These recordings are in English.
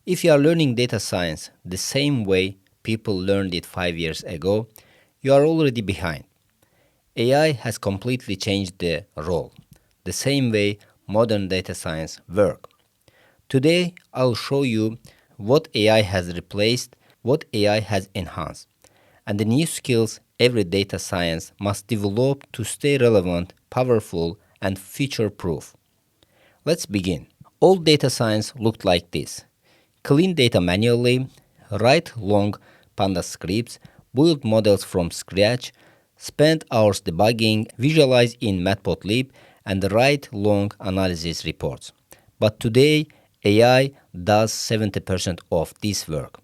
If you are learning data science the same way people learned it 5 years ago, you are already behind. AI has completely changed the role, the same way modern data science work. Today, I'll show you what AI has replaced, what AI has enhanced, and the new skills every data science must develop to stay relevant, powerful, and future-proof. Let's begin. Old data science looked like this. Clean data manually, write long pandas scripts, build models from scratch, spend hours debugging, visualize in matplotlib, and write long analysis reports. But today, AI does 70% of this work.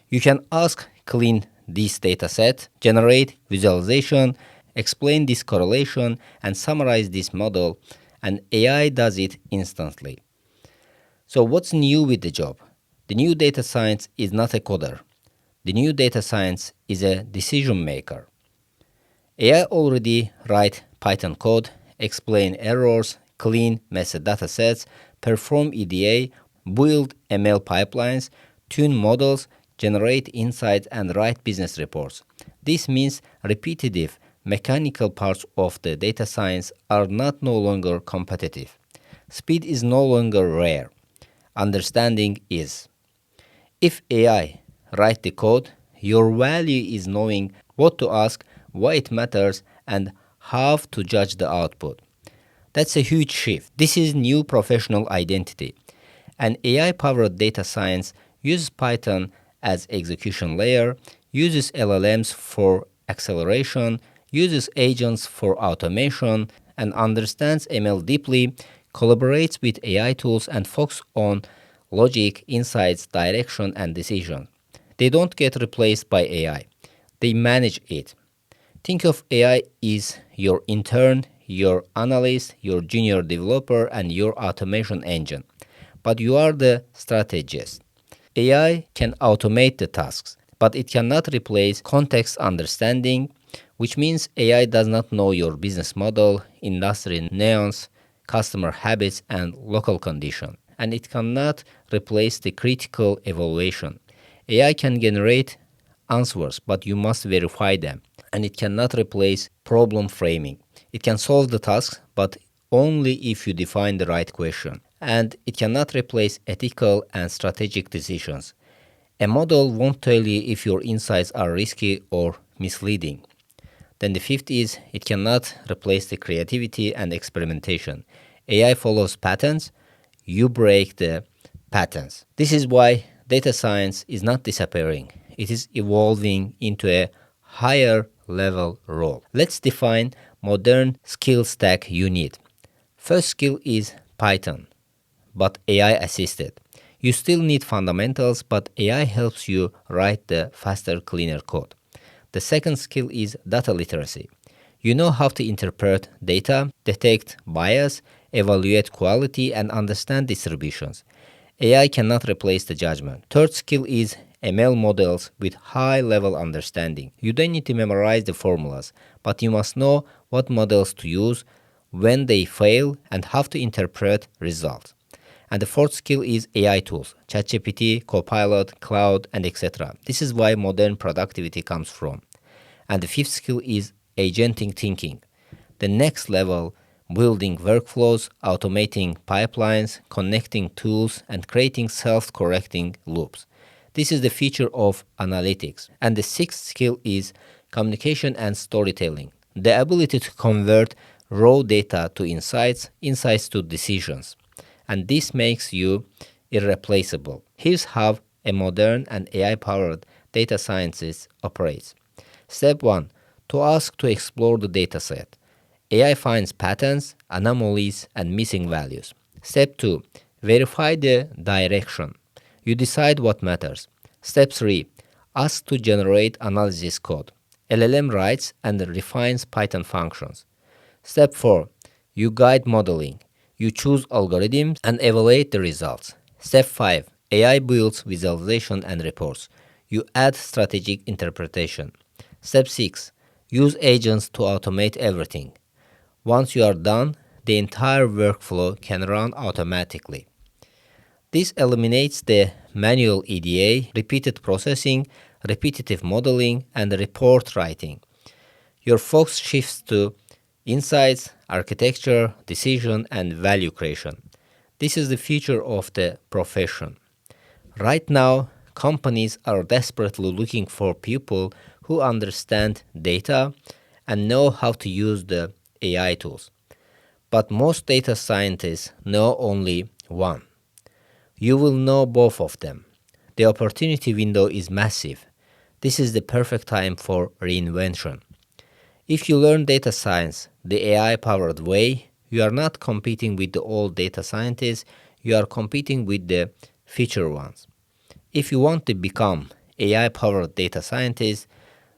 You can ask clean this dataset, generate visualization, explain this correlation, and summarize this model, and AI does it instantly. So what's new with the job? The new data science is not a coder. The new data science is a decision maker. AI already write Python code, explain errors, clean messy datasets, perform EDA, build ML pipelines, tune models, generate insights, and write business reports. This means repetitive, mechanical parts of the data science are no longer competitive. Speed is no longer rare. Understanding is. If AI write the code, your value is knowing what to ask, why it matters, and how to judge the output. That's a huge shift. This is new professional identity. And AI-powered data science uses Python as execution layer, uses LLMs for acceleration, uses agents for automation, and understands ML deeply, collaborates with AI tools, and focuses on logic, insights, direction, and decision. They don't get replaced by AI. They manage it. Think of AI as your intern, your analyst, your junior developer, and your automation engine. But you are the strategist. AI can automate the tasks, but it cannot replace context understanding, which means AI does not know your business model, industry nuance, customer habits, and local condition. And it cannot replace the critical evaluation. AI can generate answers, but you must verify them. And it cannot replace problem framing. It can solve the tasks, but only if you define the right question. And it cannot replace ethical and strategic decisions. A model won't tell you if your insights are risky or misleading. Then the fifth is it cannot replace the creativity and experimentation. AI follows patterns, you break the patterns. This is why data science is not disappearing. It is evolving into a higher level role. Let's define modern skill stack you need. First skill is Python, but AI assisted. You still need fundamentals, but AI helps you write the faster, cleaner code. The second skill is data literacy. You know how to interpret data, detect bias, evaluate quality, and understand distributions. AI cannot replace the judgment. Third skill is ML models with high-level understanding. You don't need to memorize the formulas, but you must know what models to use, when they fail, and how to interpret results. And the fourth skill is AI tools, ChatGPT, Copilot, Cloud, and etc. This is why modern productivity comes from. And the fifth skill is agentic thinking. The next level, building workflows, automating pipelines, connecting tools, and creating self-correcting loops. This is the feature of analytics. And the sixth skill is communication and storytelling. The ability to convert raw data to insights, insights to decisions. And this makes you irreplaceable. Here's how a modern and AI-powered data scientist operates. Step 1. To ask to explore the dataset. AI finds patterns, anomalies, and missing values. Step 2. Verify the direction. You decide what matters. Step 3. Ask to generate analysis code. LLM writes and refines Python functions. Step 4. You guide modeling. You choose algorithms and evaluate the results. Step 5. AI builds visualization and reports. You add strategic interpretation. Step 6. Use agents to automate everything. Once you are done, the entire workflow can run automatically. This eliminates the manual EDA, repeated processing, repetitive modeling, and report writing. Your focus shifts to insights, architecture, decision, and value creation. This is the future of the profession. Right now, companies are desperately looking for people who understand data and know how to use the AI tools. But most data scientists know only one. You will know both of them. The opportunity window is massive. This is the perfect time for reinvention. If you learn data science the AI powered way, you are not competing with the old data scientists, you are competing with the future ones. If you want to become AI powered data scientist,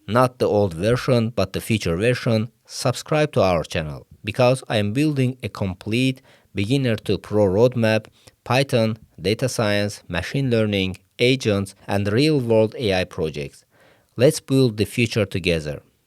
not the old version but the future version, subscribe to our channel because I am building a complete beginner to pro roadmap, Python, data science, machine learning, agents, and real world AI projects. Let's build the future together.